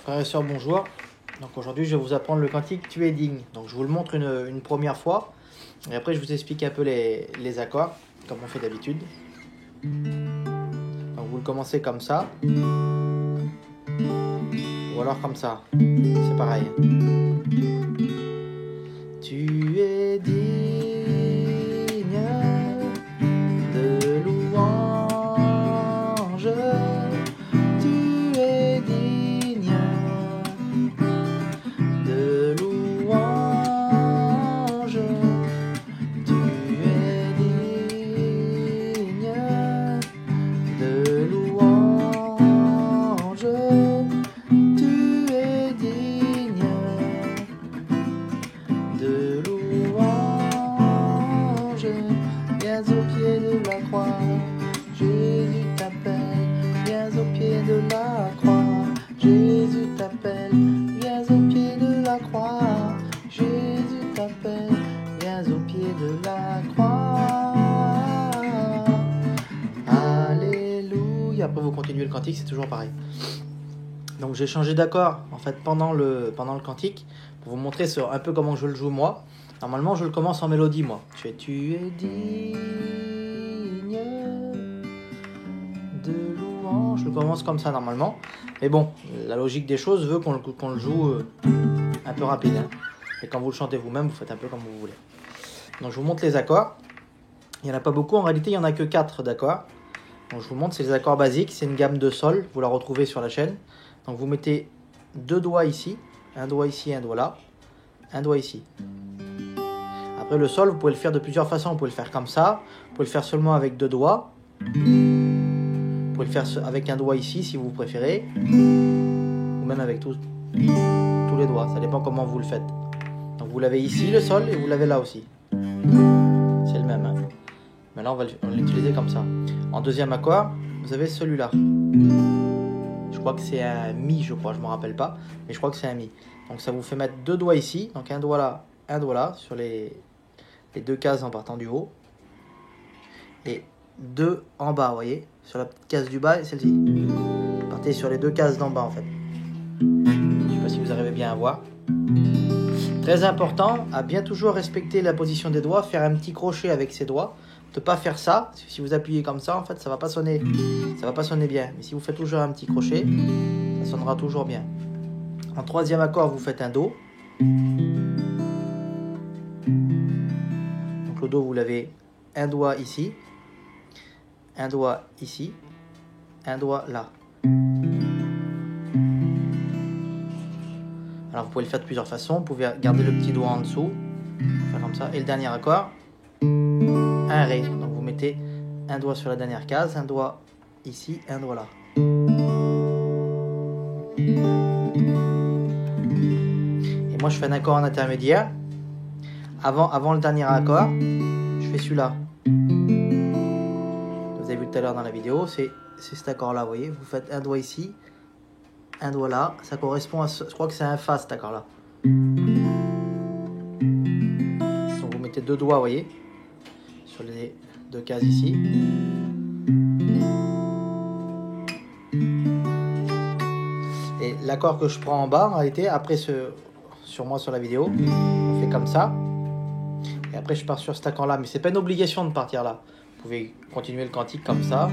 Frères et sœurs, bonjour. Donc aujourd'hui, je vais vous apprendre le cantique Tu es digne. Donc je vous le montre une première fois et après je vous explique un peu les accords comme on fait d'habitude. Donc vous le commencez comme ça ou alors comme ça. C'est pareil. Tu es digne de louange. Tu es digne de louange. Tu es digne de louange. Tu es digne de louange. Viens au pied de la croix, Jésus t'appelle. Viens au pied de la croix, Jésus t'appelle. Viens au pied de la croix, Jésus t'appelle. Viens au pied de la croix. Alléluia. Après vous continuez le cantique, c'est toujours pareil. Donc j'ai changé d'accord en fait pendant le cantique pour vous montrer un peu comment je le joue moi. Normalement je le commence en mélodie moi. Tu es digne de louange. Je le commence comme ça normalement. Mais bon, la logique des choses veut qu'on le joue un peu rapide. Hein. Et quand vous le chantez vous-même, vous faites un peu comme vous voulez. Donc je vous montre les accords. Il n'y en a pas beaucoup, en réalité il n'y en a que 4 d'accords. Donc je vous montre, c'est les accords basiques, c'est une gamme de sol, vous la retrouvez sur la chaîne. Donc vous mettez 2 doigts ici, un doigt ici, un doigt là, un doigt ici. Après le sol, vous pouvez le faire de plusieurs façons, vous pouvez le faire comme ça, vous pouvez le faire seulement avec 2 doigts, vous pouvez le faire avec un doigt ici si vous préférez, ou même avec tous les doigts, ça dépend comment vous le faites. Donc vous l'avez ici le sol et vous l'avez là aussi. C'est le même. Hein. Maintenant on va l'utiliser comme ça. En deuxième accord, vous avez celui-là. Je crois que c'est un mi, je me rappelle pas, mais je crois que c'est un mi. Donc ça vous fait mettre 2 doigts ici, donc un doigt là, sur les 2 cases en partant du haut. Et 2 en bas, vous voyez, sur la petite case du bas et celle-ci. Partez sur les 2 cases d'en bas en fait. Je ne sais pas si vous arrivez bien à voir. Très important, à bien toujours respecter la position des doigts, faire un petit crochet avec ses doigts. Ne pas faire ça, si vous appuyez comme ça, en fait, ça va pas sonner bien. Mais si vous faites toujours un petit crochet, ça sonnera toujours bien. En troisième accord, vous faites un Do. Donc le Do, vous l'avez un doigt ici, un doigt ici, un doigt là. Alors vous pouvez le faire de plusieurs façons. Vous pouvez garder le petit doigt en dessous, faire comme ça. Et le dernier accord, un Ré. Donc vous mettez un doigt sur la dernière case, un doigt ici, un doigt là. Et moi je fais un accord en intermédiaire. Avant le dernier accord, je fais celui-là. Vous avez vu tout à l'heure dans la vidéo, c'est cet accord-là, vous voyez. Vous faites un doigt ici, un doigt là. Ça correspond à je crois que c'est un Fa cet accord-là. Donc vous mettez 2 doigts, vous voyez, sur les 2 cases ici. Et l'accord que je prends en bas, en réalité, après sur la vidéo, on fait comme ça. Et après, je pars sur cet accord-là. Mais c'est pas une obligation de partir là. Vous pouvez continuer le cantique comme ça.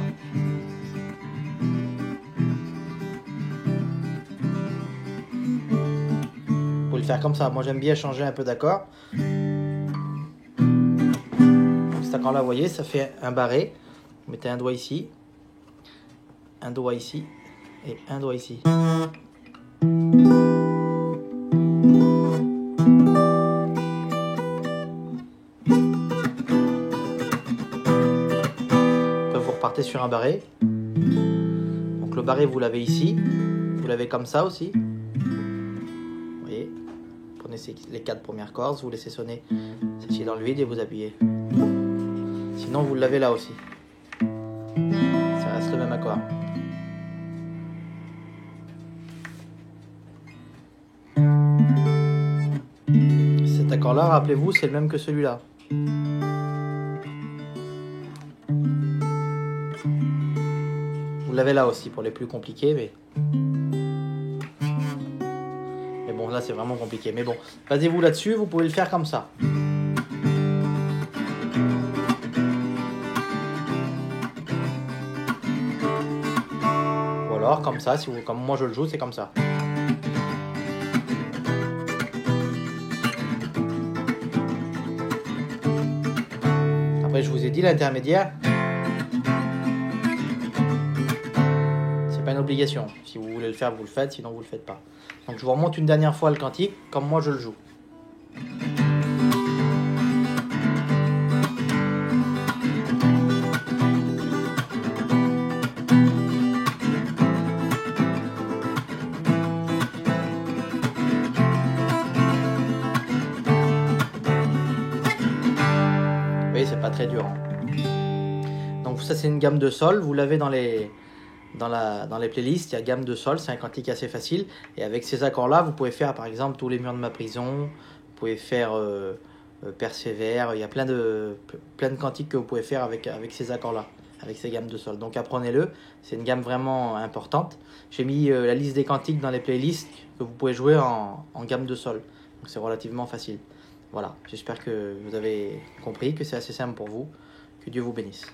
Vous pouvez le faire comme ça. Moi, j'aime bien changer un peu d'accord. Donc cet accord-là, vous voyez, ça fait un barré. Vous mettez un doigt ici, un doigt ici et un doigt ici. Vous repartez sur un barré. Donc le barré, vous l'avez ici. Vous l'avez comme ça aussi. Vous voyez, prenez les 4 premières cordes, vous laissez sonner celle-ci dans le vide et vous appuyez. Sinon, vous l'avez là aussi. Ça reste le même accord. Cet accord-là, rappelez-vous, c'est le même que celui-là. Vous l'avez là aussi pour les plus compliqués, mais Mais bon, là, c'est vraiment compliqué. Mais bon, basez-vous là-dessus, vous pouvez le faire comme ça. Ou alors, comme ça, si vous, comme moi je le joue, c'est comme ça. Après, je vous ai dit, l'intermédiaire, c'est pas une obligation. Si vous voulez le faire, vous le faites, sinon vous le faites pas. Donc je vous remonte une dernière fois le cantique, comme moi je le joue. Vous voyez, c'est pas très dur. Donc ça, c'est une gamme de sol. Vous l'avez dans les playlists, il y a gamme de sol, c'est un cantique assez facile. Et avec ces accords-là, vous pouvez faire par exemple Tous les murs de ma prison, vous pouvez faire Persévère, il y a plein de cantiques que vous pouvez faire avec ces accords-là, avec ces gammes de sol. Donc apprenez-le, c'est une gamme vraiment importante. J'ai mis la liste des cantiques dans les playlists que vous pouvez jouer en gamme de sol. Donc c'est relativement facile. Voilà, j'espère que vous avez compris, que c'est assez simple pour vous. Que Dieu vous bénisse.